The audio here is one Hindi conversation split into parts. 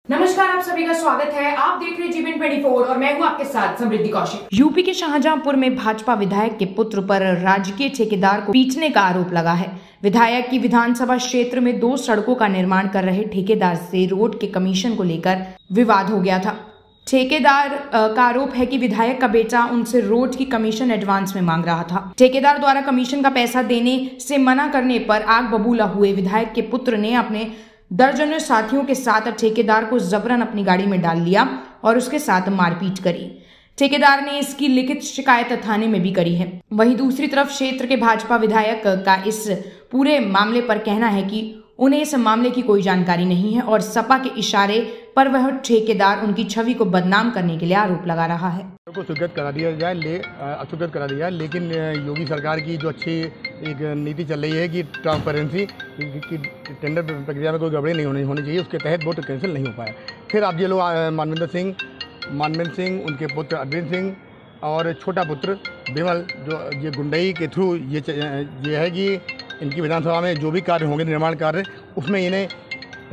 नमस्कार, आप सभी का स्वागत है। आप देख रहे हैं जीबीएन 24 और मैं हूं आपके साथ समृद्धि कौशिक। यूपी के शाहजहांपुर में भाजपा विधायक के पुत्र पर राजकीय ठेकेदार को पीटने का आरोप लगा है। विधायक की विधानसभा क्षेत्र में 2 सड़कों का निर्माण कर रहे ठेकेदार से रोड के कमीशन को लेकर विवाद हो गया था। ठेकेदार का आरोप है कि विधायक का बेटा उनसे रोड की कमीशन एडवांस में मांग रहा था। ठेकेदार द्वारा कमीशन का पैसा देने से मना करने पर आग बबूला हुए विधायक के पुत्र ने अपने दर्जनों साथियों के साथ ठेकेदार को जबरन अपनी गाड़ी में डाल लिया और उसके साथ मारपीट करी। ठेकेदार ने इसकी लिखित शिकायत थाने में भी करी है। वहीं दूसरी तरफ क्षेत्र के भाजपा विधायक का इस पूरे मामले पर कहना है कि उन्हें इस मामले की कोई जानकारी नहीं है और सपा के इशारे पर वह ठेकेदार उनकी छवि को बदनाम करने के लिए आरोप लगा रहा है। को स्वीकृत करा दिया जाए, लेकिन योगी सरकार की जो अच्छी एक नीति चल रही है कि ट्रांसपेरेंसी की टेंडर प्रक्रिया में कोई गड़बड़ी नहीं होनी चाहिए, उसके तहत वोट कैंसिल नहीं हो पाया। फिर आप ये लोग मानवेंद्र सिंह, उनके पुत्र अरविंद सिंह और छोटा पुत्र बिमल, जो ये गुंडई के थ्रू ये है कि इनकी विधानसभा में जो भी कार्य होंगे, निर्माण कार्य, उसमें इन्हें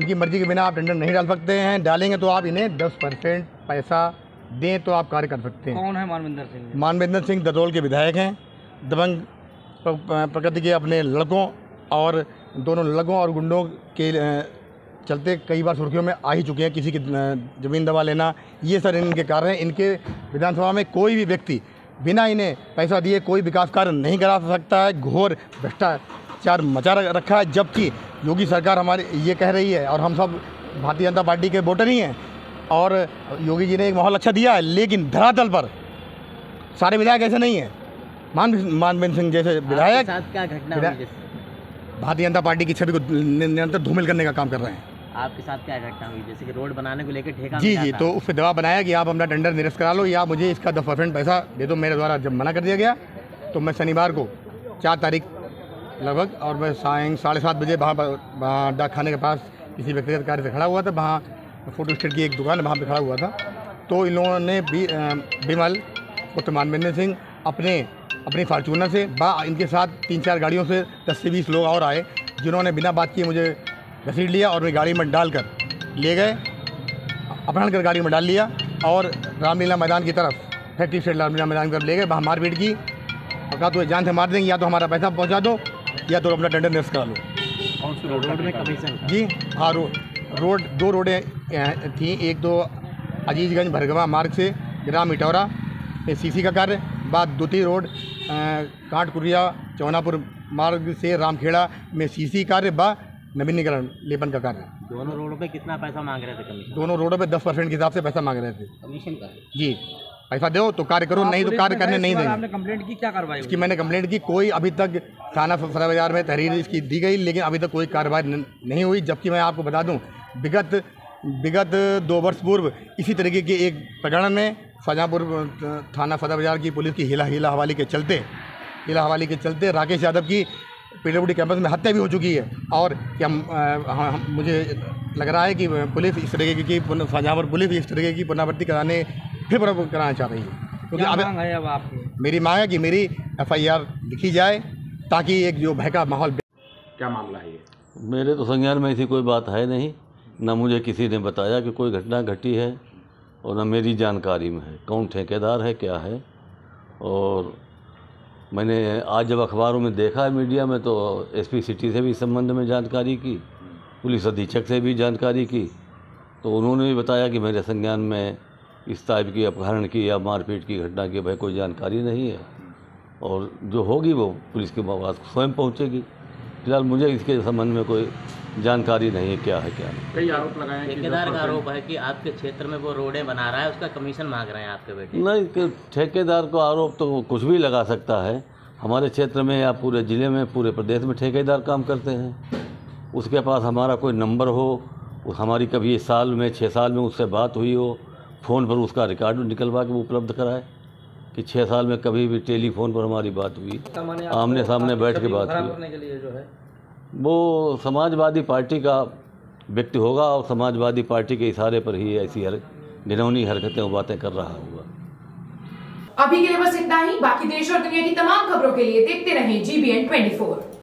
इनकी मर्जी के बिना आप टेंडर नहीं डाल सकते हैं। डालेंगे तो आप इन्हें 10% पैसा दें तो आप कार्य कर सकते हैं। कौन है मानवेंद्र सिंह? मानवेंद्र सिंह ददोल के विधायक हैं। दबंग प्रकृति के अपने लड़कों और दोनों लड़कों और गुंडों के चलते कई बार सुर्खियों में आ ही चुके हैं। किसी की ज़मीन दबा लेना, ये सर इनके कार्य हैं। इनके विधानसभा में कोई भी व्यक्ति बिना इन्हें पैसा दिए कोई विकास कार्य नहीं करा सकता है। घोर भ्रष्टाचार मचा रखा है, जबकि योगी सरकार हमारी ये कह रही है और हम सब भारतीय जनता पार्टी के वोटर ही हैं और योगी जी ने एक माहौल अच्छा दिया है, लेकिन धरातल पर सारे विधायक ऐसे नहीं हैं। मानवेंद्र सिंह जैसे विधायक क्या घटना हुई? भारतीय जनता पार्टी की छवि को निरंतर धूमिल करने का काम कर रहे हैं। आपके साथ क्या घटना हुई? जैसे कि रोड बनाने को लेकर ठेका जी, तो उस पर दबाव बनाया कि आप अपना टेंडर निरस्त करा लो या मुझे इसका 10% पैसा दे दो। मेरे द्वारा जब मना कर दिया गया तो मैं शनिवार को 4 तारीख लगभग और मैं 7:30 बजे वहाँ डाक खाने के पास किसी व्यक्तिगत कार्य से खड़ा हुआ था। वहाँ फोटो स्टेट की एक दुकान वहाँ पे खड़ा हुआ था। तो इन लोगों ने बिमल पुत्र मानवेंद्र सिंह अपनी फार्चूनर से इनके साथ 3-4 गाड़ियों से 10 से 20 लोग और आए, जिन्होंने बिना बात किए मुझे घसीट लिया और मेरी गाड़ी में डालकर ले गए, अपहरण कर गाड़ी में डाल लिया और रामलीला मैदान की तरफ, फैक्ट्री स्टेट रामलीला मैदान की तरफ ले गए। वहाँ मारपीट की और कहा तो जान से मार देंगे, या तो हमारा पैसा पहुँचा दो या तो अपना टेंडर निरस्त करा लो। रोड में कमीशन? जी हाँ, 2 रोडें थी। एक तो अजीजगंज भरगवा मार्ग से ग्राम इटौरा में सीसी का कार्य, बाद 2-3 रोड कांटकुरिया चौनापुर मार्ग से रामखेड़ा में सीसी कार्य व नवीनीकरण लेपन का कार्य। दोनों रोडों पे कितना पैसा मांग रहे थे कमीशन? दोनों रोडों पे 10% के हिसाब से पैसा मांग रहे थे कमीशन का। जी, पैसा दो तो कार्य करो, नहीं तो कार्य करने नहीं देंगे। आपने कंप्लेंट की? क्या कार्रवाई इसकी मैंने कंप्लेंट की, कोई अभी तक थाना सदर बाजार में तहरीर इसकी दी गई, लेकिन अभी तक कोई कार्रवाई नहीं हुई। जबकि मैं आपको बता दूं, विगत 2 वर्ष पूर्व इसी तरीके के एक प्रकरण में शाहजहांपुर थाना सदर बाजार की पुलिस की हीला हवाली के चलते राकेश यादव की पीडब्ल्यूडी कैंपस में हत्या भी हो चुकी है। और क्या मुझे लग रहा है कि पुलिस इस तरीके की शाहजहांपुर पुलिस इस तरीके की पुनरावृत्ति कराना चाह रही है। क्योंकि अब आपकी मेरी मांग है कि मेरी FIR लिखी जाए ताकि एक जो भय का माहौल। क्या मामला है ये? मेरे तो संज्ञान में ऐसी कोई बात है नहीं, ना मुझे किसी ने बताया कि कोई घटना घटी है और न मेरी जानकारी में है कौन ठेकेदार है क्या है। और मैंने आज जब अखबारों में देखा है, मीडिया में, तो SP सिटी से भी इस संबंध में जानकारी की, पुलिस अधीक्षक से भी जानकारी की, तो उन्होंने भी बताया कि मेरे संज्ञान में इस टाइप की अपहरण की या मारपीट की घटना की भाई कोई जानकारी नहीं है और जो होगी वो पुलिस के पास स्वयं पहुंचेगी। फिलहाल मुझे इसके संबंध में कोई जानकारी नहीं है क्या है क्या नहीं। कई आरोप लगाए हैं। ठेकेदार का आरोप है कि आपके क्षेत्र में वो रोडें बना रहा है, उसका कमीशन मांग रहे हैं आपके बेटे। नहीं, ठेकेदार को आरोप तो कुछ भी लगा सकता है। हमारे क्षेत्र में या पूरे ज़िले में, पूरे प्रदेश में ठेकेदार काम करते हैं। उसके पास हमारा कोई नंबर हो, हमारी कभी 6 साल में उससे बात हुई हो, फ़ोन पर उसका रिकॉर्ड निकलवा के वो उपलब्ध कराए कि 6 साल में कभी भी टेलीफोन पर हमारी बात हुई, आमने सामने बैठ के बात हुई। वो समाजवादी पार्टी का व्यक्ति होगा और समाजवादी पार्टी के इशारे पर ही ऐसी घिनौनी हरकतें और बातें कर रहा होगा। अभी के लिए बस इतना ही। बाकी देश और दुनिया की तमाम खबरों के लिए देखते रहें GBN 24।